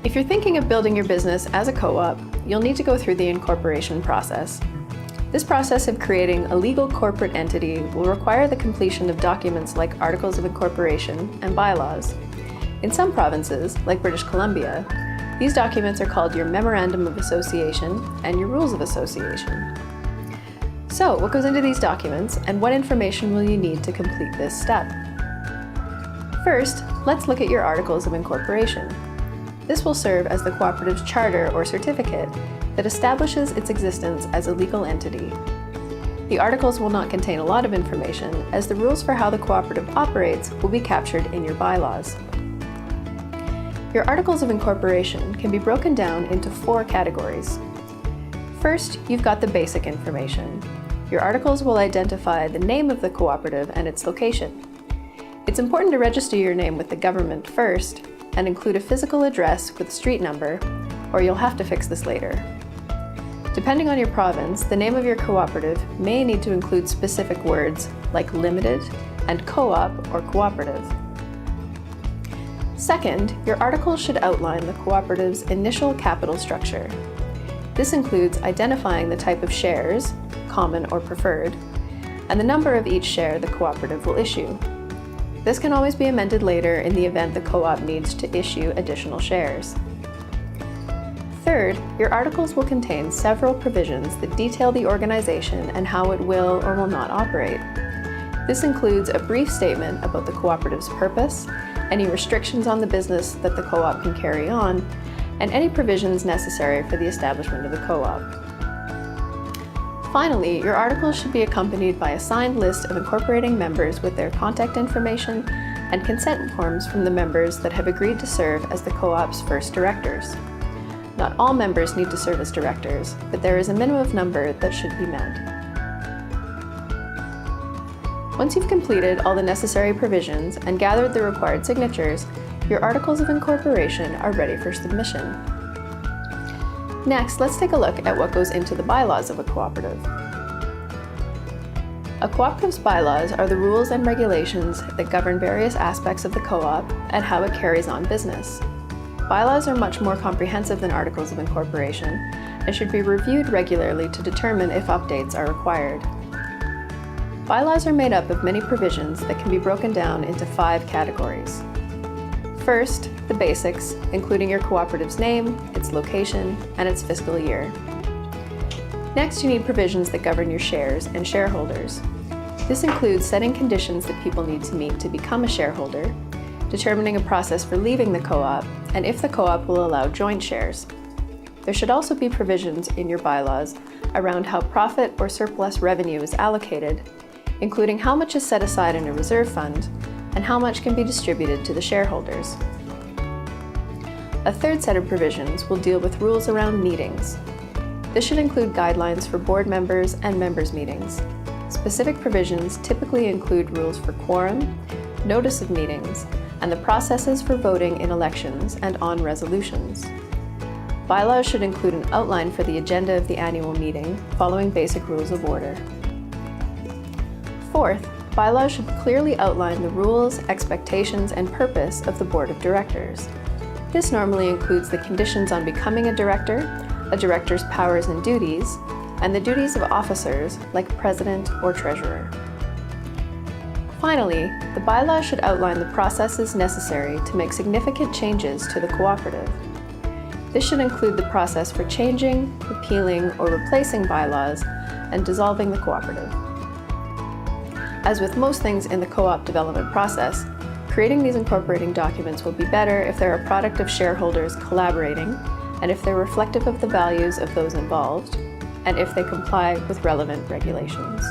If you're thinking of building your business as a co-op, you'll need to go through the incorporation process. This process of creating a legal corporate entity will require the completion of documents like articles of incorporation and bylaws. In some provinces, like British Columbia, these documents are called your Memorandum of Association and your Rules of Association. So, what goes into these documents and what information will you need to complete this step? First, let's look at your Articles of Incorporation. This will serve as the cooperative's charter or certificate that establishes its existence as a legal entity. The articles will not contain a lot of information, as the rules for how the cooperative operates will be captured in your bylaws. Your Articles of Incorporation can be broken down into 4 categories. First, you've got the basic information. Your articles will identify the name of the cooperative and its location. It's important to register your name with the government first and include a physical address with a street number, or you'll have to fix this later. Depending on your province, the name of your cooperative may need to include specific words like limited and co-op or cooperative. Second, your articles should outline the cooperative's initial capital structure. This includes identifying the type of shares, common or preferred, and the number of each share the cooperative will issue. This can always be amended later in the event the co-op needs to issue additional shares. Third, your articles will contain several provisions that detail the organization and how it will or will not operate. This includes a brief statement about the cooperative's purpose, any restrictions on the business that the co-op can carry on, and any provisions necessary for the establishment of the co-op. Finally, your articles should be accompanied by a signed list of incorporating members with their contact information and consent forms from the members that have agreed to serve as the co-op's first directors. Not all members need to serve as directors, but there is a minimum number that should be met. Once you've completed all the necessary provisions and gathered the required signatures, your Articles of Incorporation are ready for submission. Next, let's take a look at what goes into the bylaws of a cooperative. A cooperative's bylaws are the rules and regulations that govern various aspects of the co-op and how it carries on business. Bylaws are much more comprehensive than Articles of Incorporation and should be reviewed regularly to determine if updates are required. Bylaws are made up of many provisions that can be broken down into 5 categories. First, the basics, including your cooperative's name, its location, and its fiscal year. Next, you need provisions that govern your shares and shareholders. This includes setting conditions that people need to meet to become a shareholder, determining a process for leaving the co-op, and if the co-op will allow joint shares. There should also be provisions in your bylaws around how profit or surplus revenue is allocated, including how much is set aside in a reserve fund and how much can be distributed to the shareholders. A third set of provisions will deal with rules around meetings. This should include guidelines for board members and members' meetings. Specific provisions typically include rules for quorum, notice of meetings, and the processes for voting in elections and on resolutions. Bylaws should include an outline for the agenda of the annual meeting, following basic rules of order. Fourth, bylaws should clearly outline the rules, expectations, and purpose of the board of directors. This normally includes the conditions on becoming a director's powers and duties, and the duties of officers like president or treasurer. Finally, the bylaws should outline the processes necessary to make significant changes to the cooperative. This should include the process for changing, repealing, or replacing bylaws and dissolving the cooperative. As with most things in the co-op development process, creating these incorporating documents will be better if they're a product of shareholders collaborating, and if they're reflective of the values of those involved, and if they comply with relevant regulations.